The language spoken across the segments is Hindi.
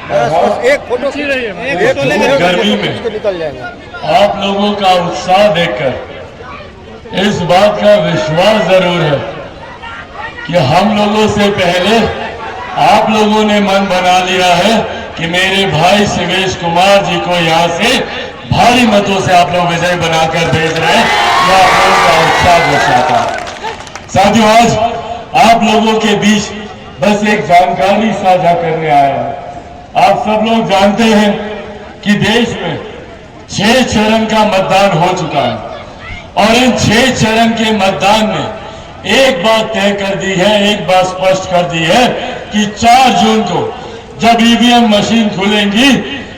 एक फोटो गर्मी में निकल जाएगा। आप लोगों का उत्साह देखकर इस बात का विश्वास जरूर है कि हम लोगों से पहले आप लोगों ने मन बना लिया है कि मेरे भाई शिवेश कुमार जी को यहाँ से भारी मतों से आप लोग विजय बनाकर भेज रहे हैं। यह आप लोगों का उत्साह दर्शाता है। साथियों, आज आप लोगों के बीच बस एक जानकारी साझा करने आया है। आप सब लोग जानते हैं कि देश में 6 चरण का मतदान हो चुका है और इन 6 चरण के मतदान में एक बात तय कर दी है, एक बात स्पष्ट कर दी है कि 4 जून को जब ईवीएम मशीन खुलेंगी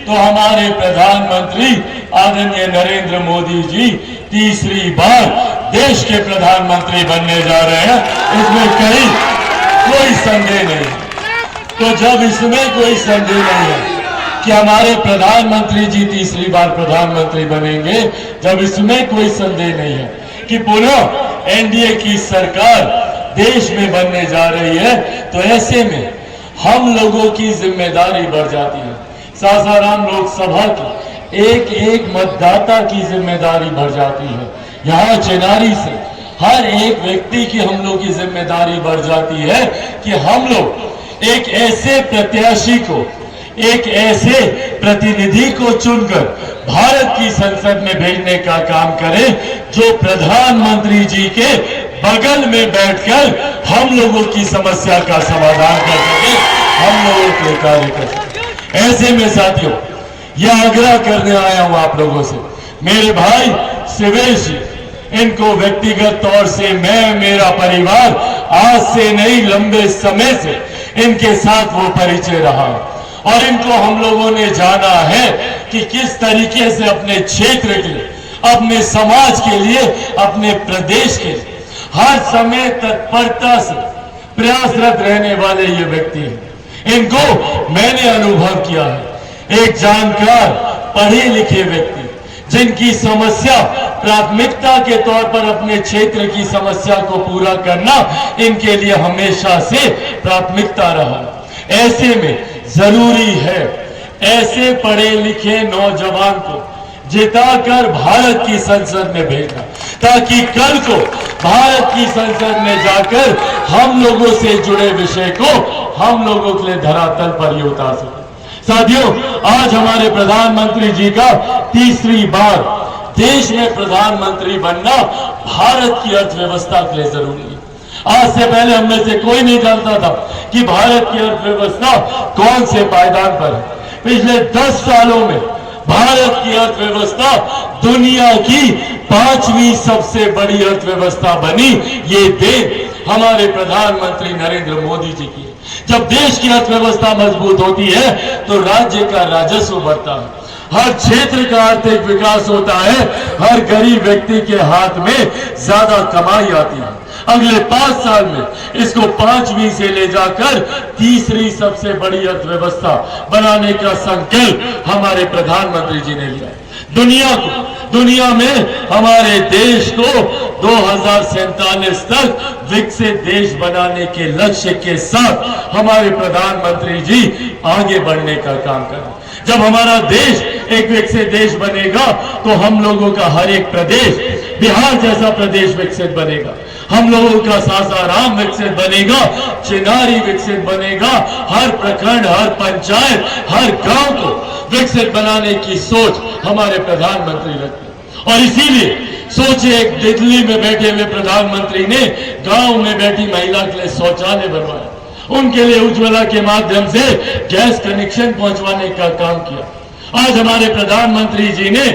तो हमारे प्रधानमंत्री आदरणीय नरेंद्र मोदी जी तीसरी बार देश के प्रधानमंत्री बनने जा रहे हैं। इसमें कहीं कोई संदेह नहीं। तो जब इसमें कोई संदेह नहीं है कि हमारे प्रधानमंत्री जी तीसरी बार प्रधानमंत्री बनेंगे, जब इसमें कोई संदेह नहीं है कि पुनः एनडीए की सरकार देश में बनने जा रही है, तो ऐसे में हम लोगों की जिम्मेदारी बढ़ जाती है। सासाराम लोकसभा की एक मतदाता की जिम्मेदारी बढ़ जाती है। यहाँ चिनारी से हर एक व्यक्ति की हम लोग की जिम्मेदारी बढ़ जाती है कि हम लोग एक ऐसे प्रत्याशी को, एक ऐसे प्रतिनिधि को चुनकर भारत की संसद में भेजने का काम करें जो प्रधानमंत्री जी के बगल में बैठकर हम लोगों की समस्या का समाधान कर सके, हम लोगों के कार्य कर सके। ऐसे में साथियों, यह आग्रह करने आया हूं आप लोगों से, मेरे भाई शिवेश जी, इनको व्यक्तिगत तौर से मैं, मेरा परिवार आज से नहीं लंबे समय से इनके साथ वो परिचय रहा और इनको हम लोगों ने जाना है कि किस तरीके से अपने क्षेत्र के लिए, अपने समाज के लिए, अपने प्रदेश के लिए हर समय तत्परता से प्रयासरत रहने वाले ये व्यक्ति हैं। इनको मैंने अनुभव किया है। एक जानकार, पढ़े लिखे व्यक्ति जिनकी समस्या प्राथमिकता के तौर पर अपने क्षेत्र की समस्या को पूरा करना इनके लिए हमेशा से प्राथमिकता रहा। ऐसे में जरूरी है ऐसे पढ़े लिखे नौजवान को जिताकर भारत की संसद में भेजना, ताकि कल को भारत की संसद में जाकर हम लोगों से जुड़े विषय को हम लोगों के लिए धरातल पर ही उतार सके। साथियों, आज हमारे प्रधानमंत्री जी का तीसरी बार देश में प्रधानमंत्री बनना भारत की अर्थव्यवस्था के लिए जरूरी है। आज से पहले हम में से कोई नहीं जानता था कि भारत की अर्थव्यवस्था कौन से पायदान पर है। पिछले 10 सालों में भारत की अर्थव्यवस्था दुनिया की 5वीं सबसे बड़ी अर्थव्यवस्था बनी। ये देन हमारे प्रधानमंत्री नरेंद्र मोदी जी की। जब देश की अर्थव्यवस्था मजबूत होती है तो राज्य का राजस्व बढ़ता है, हर क्षेत्र का आर्थिक विकास होता है, हर गरीब व्यक्ति के हाथ में ज्यादा कमाई आती है। अगले 5 साल में इसको 5वीं से ले जाकर तीसरी सबसे बड़ी अर्थव्यवस्था बनाने का संकल्प हमारे प्रधानमंत्री जी ने लिया। दुनिया में हमारे देश को 2047 तक विकसित देश बनाने के लक्ष्य के साथ हमारे प्रधानमंत्री जी आगे बढ़ने का काम करें। जब हमारा देश एक विकसित देश बनेगा तो हम लोगों का हर एक प्रदेश, बिहार जैसा प्रदेश विकसित बनेगा, हम लोगों का सासाराम विकसित बनेगा, चिनारी विकसित बनेगा, हर प्रखंड, हर पंचायत, हर गांव को विकसित बनाने की सोच हमारे प्रधानमंत्री रखते हैं। और इसीलिए सोचिए, एक दिल्ली में बैठे हुए प्रधानमंत्री ने गांव में बैठी महिला के लिए शौचालय बनवाया, उनके लिए उज्ज्वला के माध्यम से गैस कनेक्शन पहुंचवाने का काम किया। आज हमारे प्रधानमंत्री जी ने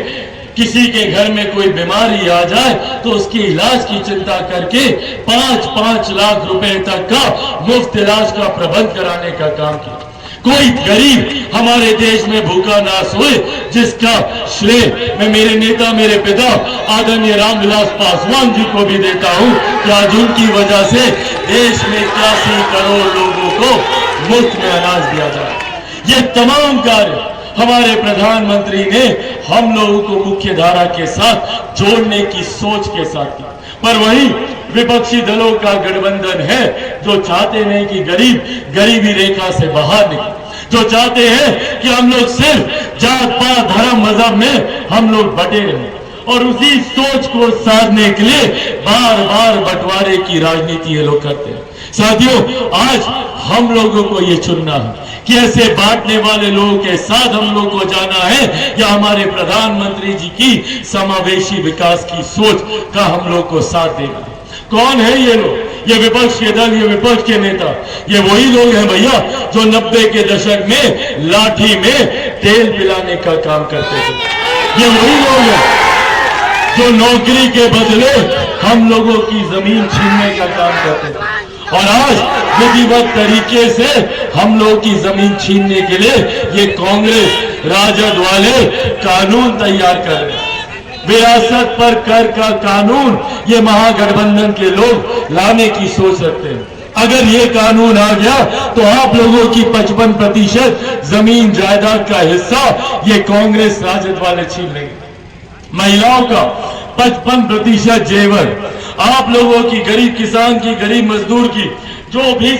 किसी के घर में कोई बीमारी आ जाए तो उसके इलाज की चिंता करके 5-5 लाख रुपए तक का मुफ्त इलाज का प्रबंध कराने का काम किया। कोई गरीब हमारे देश में भूखा ना सोए, जिसका श्रेय मैं मेरे नेता, मेरे पिता आदरणीय रामविलास पासवान जी को भी देता हूं कि आज उनकी वजह से देश में 81 करोड़ लोगों को मुफ्त में अनाज दिया जाए। ये तमाम कार्य हमारे प्रधानमंत्री ने हम लोगों को मुख्य धारा के साथ जोड़ने की सोच के साथ किया। पर वही विपक्षी दलों का गठबंधन है जो चाहते नहीं कि गरीब गरीबी रेखा से बाहर निकले, जो चाहते हैं कि हम लोग सिर्फ जात पात धर्म मजहब में हम लोग बटे रहें, और उसी सोच को साधने के लिए बार बार बंटवारे की राजनीति ये लोग करते हैं। साथियों, आज हम लोगों को ये चुनना है कि ऐसे बांटने वाले लोगों के साथ हम लोग को जाना है या हमारे प्रधानमंत्री जी की समावेशी विकास की सोच का हम लोग को साथ देना है। कौन है ये लोग? ये विपक्ष के दल, ये विपक्ष के नेता, ये वही लोग हैं भैया जो 90 के दशक में लाठी में तेल पिलाने का काम करते थे। ये वही लोग हैं जो नौकरी के बदले हम लोगों की जमीन छीनने का काम करते थे, और आज विधिवत तरीके से हम लोगों की जमीन छीनने के लिए ये कांग्रेस राजद वाले कानून तैयार कर रहे हैं। विरासत पर कर का कानून ये महागठबंधन के लोग लाने की सोच रखते हैं। अगर ये कानून आ गया तो आप लोगों की 55% जमीन जायदाद का हिस्सा ये कांग्रेस राजद वाले छीन लेंगे। महिलाओं का 55% जेवर, आप लोगों की, गरीब किसान की, गरीब मजदूर की जो भी